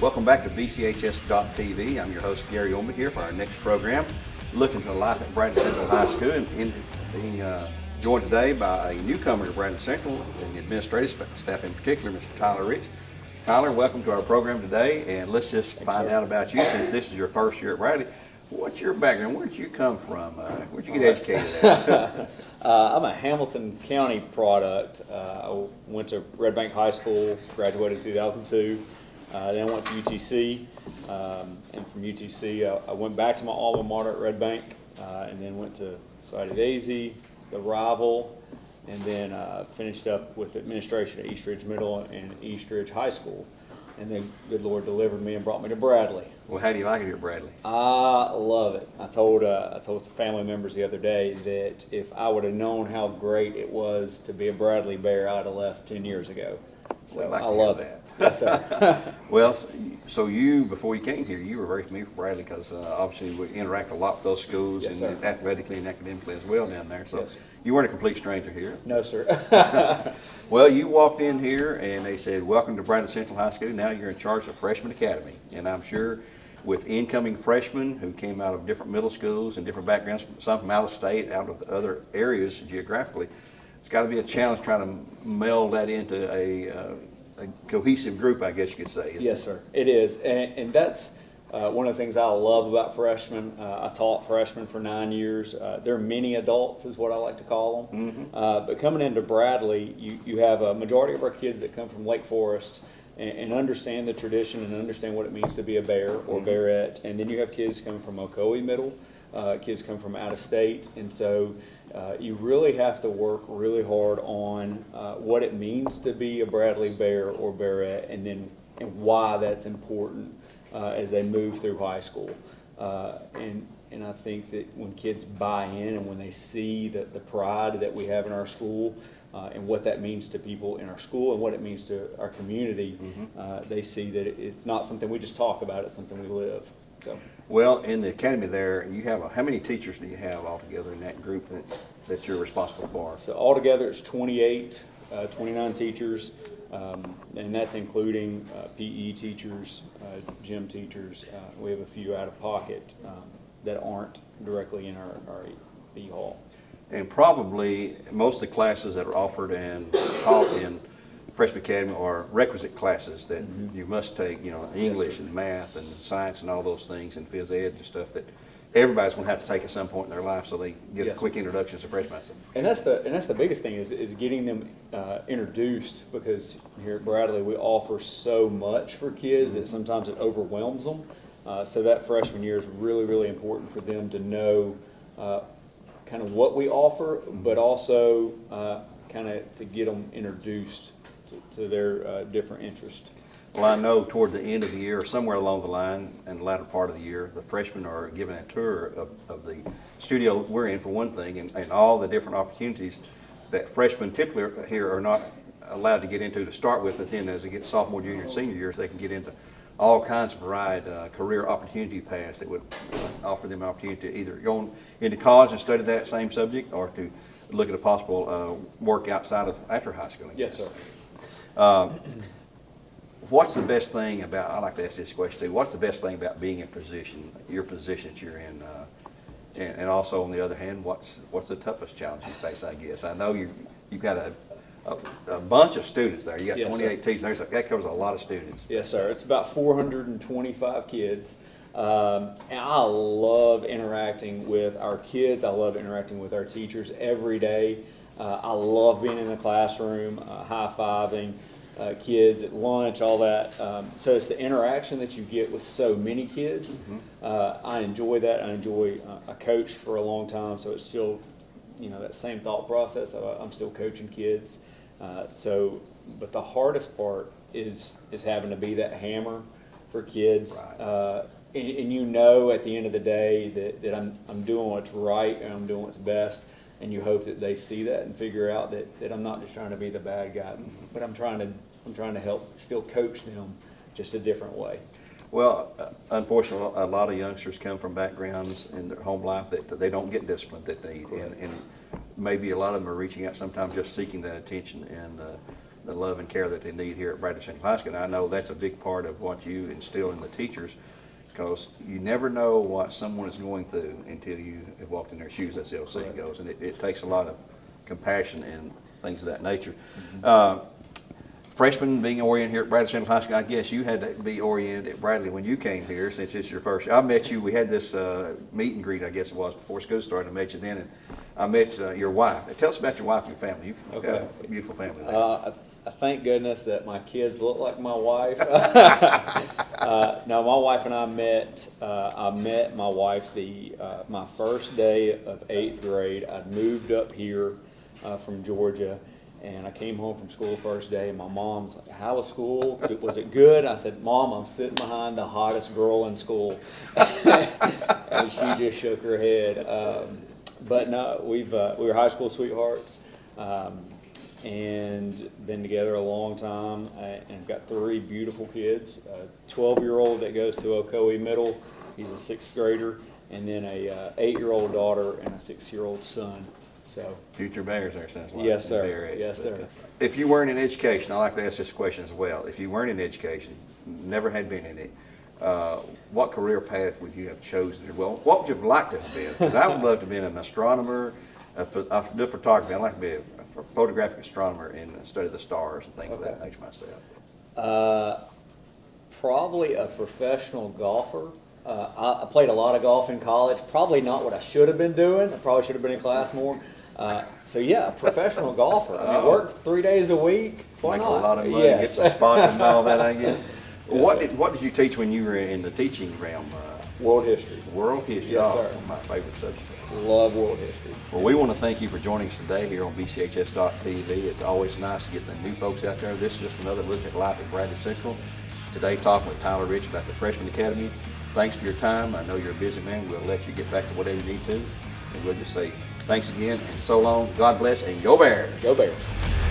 Welcome back to BCHS.TV. I'm your host, Gary Ownbey, here for our next program, looking to life at Bradley Central High School, and being joined today by a newcomer to Bradley Central, and the administrative staff in particular, Mr. Tyler Rich. Tyler, welcome to our program today, and let's just find out about you, since this is your first year at Bradley. What's your background? Where did you come from? Where'd you get educated at? I'm a Hamilton County product. I went to Red Bank High School, graduated in 2002. Then I went to UTC, and from UTC I went back to my alma mater at Red Bank, and then went to Society Daisy, the rival, and then finished up with administration at East Ridge Middle and East Ridge High School. And then good Lord delivered me and brought me to Bradley. Well, how do you like it here at Bradley? I love it. I told some family members the other day that if I would have known how great it was to be a Bradley Bear, I'd have left 10 years ago. So like I love it. Yes, sir. Well, so you, before you came here, you were very familiar with Bradley because obviously we interact a lot with those schools, yes, and sir, athletically and academically as well down there. So yes, you weren't a complete stranger here. No, sir. Well, you walked in here and they said, "Welcome to Bradley Central High School. Now you're in charge of Freshman Academy." And I'm sure with incoming freshmen who came out of different middle schools and different backgrounds, some from out of state, out of other areas geographically, it's got to be a challenge trying to meld that into a cohesive group, I guess you could say. Yes, sir, it is. And that's one of the things I love about freshmen. I taught freshmen for 9 years. They're mini adults is what I like to call them. Mm-hmm. But coming into Bradley, you have a majority of our kids that come from Lake Forest and understand the tradition and understand what it means to be a bear or mm-hmm. bearette. And then you have kids coming from Ocoee Middle, kids come from out of state. And so you really have to work really hard on what it means to be a Bradley Bear or bearette, and why that's important as they move through high school. And I think that when kids buy in and when they see the pride that we have in our school and what that means to people in our school and what it means to our community, mm-hmm. They see that it's not something we just talk about, it's something we live. So. Well, in the academy there, you have how many teachers do you have altogether in that group that you're responsible for? So altogether it's 29 teachers, and that's including PE teachers, gym teachers. We have a few out of pocket that aren't directly in our E hall. And probably most of the classes that are offered and taught in Freshman Academy are requisite classes that mm-hmm. you must take, English, yes, and math and science and all those things, and phys ed and stuff that everybody's going to have to take at some point in their life, so they get yes, a quick introduction to freshman. And that's the biggest thing is getting them introduced, because here at Bradley we offer so much for kids mm-hmm. that sometimes it overwhelms them. So that freshman year is really, really important for them to know kind of what we offer, mm-hmm. but also kind of to get them introduced to their different interests. Well, I know toward the end of the year, or somewhere along the line in the latter part of the year, the freshmen are given a tour of the studio we're in, for one thing, and all the different opportunities that freshmen typically here are not allowed to get into to start with, but then as they get sophomore, junior, and senior years, they can get into all kinds of varied career opportunity paths that would offer them an opportunity to either go into college and study that same subject, or to look at a possible work outside of after high school. Yes, sir. What's the best thing about, I like to ask this question too, what's the best thing about being in your position that you're in, and also on the other hand, what's the toughest challenge you face, I guess? I know you've got a bunch of students there. You got, yes, 28 sir. Teachers there, so that covers a lot of students. Yes, sir. It's about 425 kids. And I love interacting with our kids. I love interacting with our teachers every day. I love being in the classroom, high-fiving kids at lunch, all that. So it's the interaction that you get with so many kids. Mm-hmm. I enjoy that. I enjoy, I coached for a long time, so it's still, that same thought process. I'm still coaching kids. But the hardest part is having to be that hammer for kids. Right. And at the end of the day that I'm doing what's right and I'm doing what's best. And you hope that they see that and figure out that I'm not just trying to be the bad guy, but I'm trying to help still coach them just a different way. Well, unfortunately, a lot of youngsters come from backgrounds in their home life that they don't get discipline that they need, and maybe a lot of them are reaching out sometimes just seeking that attention. And the love and care that they need here at Bradley Central High School. And I know that's a big part of what you instill in the teachers, because you never know what someone is going through until you have walked in their shoes, as the old saying goes. And it takes a lot of compassion and things of that nature. Freshman being oriented here at Bradley Central High School, I guess you had to be oriented at Bradley when you came here, since it's your first year. I met you, we had this meet and greet, I guess it was, before school started. I met you then, and I met your wife. Tell us about your wife and your family. You've got a beautiful family there. I thank goodness that my kids look like my wife. No, my wife and I met. I met my wife my first day of 8th grade. I moved up here from Georgia, and I came home from school the first day. And my mom's like, "How was school? Was it good?" I said, "Mom, I'm sitting behind the hottest girl in school," and she just shook her head. But no, we were high school sweethearts. And been together a long time, and got 3 beautiful kids. A 12-year-old that goes to Ocoee Middle, he's a 6th grader, and then a 8-year-old daughter and a 6-year-old son. So Future bears there, sounds like. yes, sir. Yes, sir. If you weren't in education, I like to ask this question as well. If you weren't in education, never had been in it, what career path would you have chosen? Well, what would you have liked to have been? Because I would love to have been an astronomer. I do photography. I'd like to be a photographic astronomer and study the stars and things of that nature myself. Probably a professional golfer. I played a lot of golf in college. Probably not what I should have been doing. I probably should have been in class more. So yeah, a professional golfer. I mean, work 3 days a week. Why Make not? a lot of money, Yes. get some sponsors and all that, I guess. Yes, What did you teach when you were in the teaching realm? World history. World history. Yes, Oh, sir. one of my favorite subjects. Love world history. Well, we want to thank you for joining us today here on BCHS.TV. It's always nice to get the new folks out there. This is just another look at life at Bradley Central. Today, talking with Tyler Rich about the Freshman Academy. Thanks for your time. I know you're a busy man. We'll let you get back to whatever you need to. And we'll just say thanks again and so long. God bless and go Bears. Go Bears.